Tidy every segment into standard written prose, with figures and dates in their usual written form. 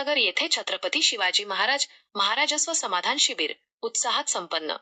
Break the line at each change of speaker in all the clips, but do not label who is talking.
उल्हासनगर येथे छत्रपती शिवाजी महाराजस्व समाधान शिबिर उत्साहात संपन्न.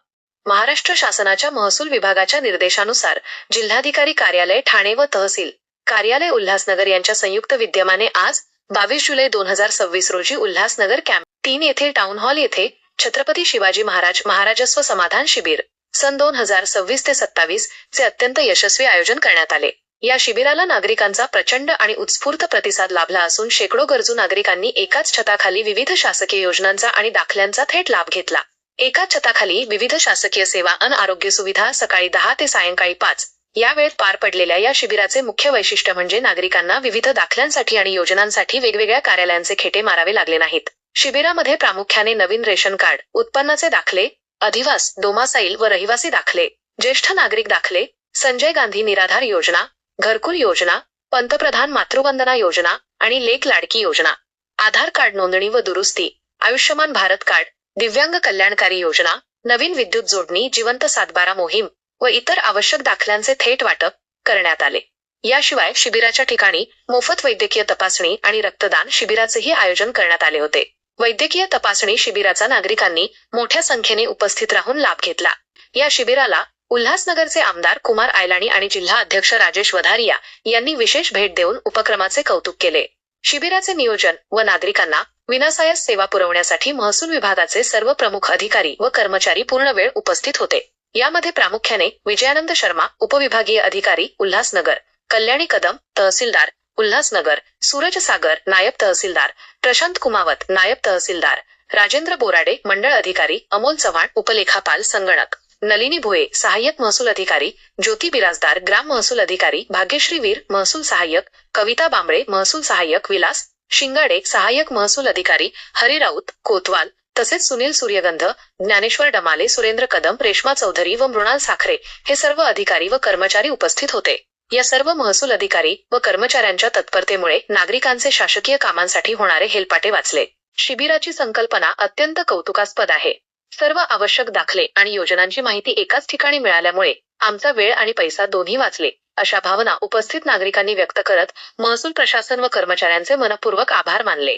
महाराष्ट्र शासनाच्या महसूल विभागाच्या निर्देशानुसार जिल्हाधिकारी कार्यालय ठाणे व तहसील कार्यालय उल्हासनगर यांच्या संयुक्त विद्यमाने आज 22 जुलै 2026 रोजी उल्हासनगर कॅम्प 3 येथील टाउन हॉल येथे छत्रपती शिवाजी महाराजस्व समाधान शिबिर सन 2026 ते 27 चे अत्यंत यशस्वी आयोजन करण्यात आले. या शिबिराला नागरिकांचा प्रचंड आणि उत्स्फूर्त प्रतिसाद लाभला असून शेकडो गरजू नागरिकांनी एकाच छताखाली विविध शासकीय योजनांचा आणि दाखल्यांचा थेट लाभ घेतला. एकाच छताखाली विविध शासकीय सेवा आणि आरोग्य सुविधा सकाळी 10 ते सायंकाळी 5 या वेळेत पार पडलेल्या या शिबिराचे मुख्य वैशिष्ट्य म्हणजे नागरिकांना विविध दाखल्यांसाठी आणि योजनांसाठी वेगवेगळ्या कार्यालयांचे खेटे मारावे लागले नाहीत. शिबिरामध्ये प्रामुख्याने नवीन रेशन कार्ड, उत्पन्नाचे दाखले, अधिवास, डोमासाईल व रहिवासी दाखले, ज्येष्ठ नागरिक दाखले, संजय गांधी निराधार योजना, घरकुल योजना, पंतप्रधान मातृवंदना योजना आणि लेक लाडकी योजना, आधार कार्ड नोंदणी व दुरुस्ती, आयुष्यमान भारत कार्ड, दिव्यांग कल्याणकारी योजना, नवीन विद्युत जोडणी, जिवंत सातबारा मोहीम व इतर आवश्यक दाखल्यांचे थेट वाटप करण्यात आले. याशिवाय शिबिराच्या ठिकाणी मोफत वैद्यकीय तपासणी आणि रक्तदान शिबिराचेही आयोजन करण्यात आले होते. वैद्यकीय तपासणी शिबिराचा नागरिकांनी मोठ्या संख्येने उपस्थित राहून लाभ घेतला. या शिबिराला उल्हासनगरचे आमदार कुमार आयलानी आणि जिल्हा अध्यक्ष राजेश वधारिया यांनी विशेष भेट देऊन उपक्रमाचे कौतुक केले. शिबिराचे नियोजन व नागरिकांना विनासायास सेवा पुरवण्यासाठी महसूल विभागाचे सर्व प्रमुख अधिकारी व कर्मचारी पूर्ण वेळ उपस्थित होते. यामध्ये प्रामुख्याने विजयानंद शर्मा उपविभागीय अधिकारी उल्हासनगर, कल्याणी कदम तहसीलदार उल्हासनगर, सूरज सागर नायब तहसीलदार, प्रशांत कुमावत नायब तहसीलदार, राजेंद्र बोराडे मंडळ अधिकारी, अमोल चव्हाण उपलेखापाल संगणक, नलिनी भोये सहाय्यक महसूल अधिकारी, ज्योती बिराजदार ग्राम महसूल अधिकारी, भाग्यश्री वीर महसूल सहाय्यक, कविता बांबळे महसूल सहाय्यक, विलास शिंगाडे सहाय्यक महसूल अधिकारी, हरी राऊत कोतवाल तसेच सुनील सूर्यगंध, ज्ञानेश्वर डमाले, सुरेंद्र कदम, रेश्मा चौधरी व मृणाल साखरे हे सर्व अधिकारी व कर्मचारी उपस्थित होते. या सर्व महसूल अधिकारी व कर्मचाऱ्यांच्या तत्परतेमुळे नागरिकांचे शासकीय कामांसाठी होणारे हेलपाटे वाचले. शिबिराची संकल्पना अत्यंत कौतुकास्पद आहे. सर्व आवश्यक दाखले आणि योजनांची माहिती एकाच ठिकाणी मिळाल्यामुळे आमचा वेळ आणि पैसा दोन्ही वाचले, अशा भावना उपस्थित नागरिकांनी व्यक्त करत महसूल प्रशासन व कर्मचाऱ्यांचे मनपूर्वक आभार मानले.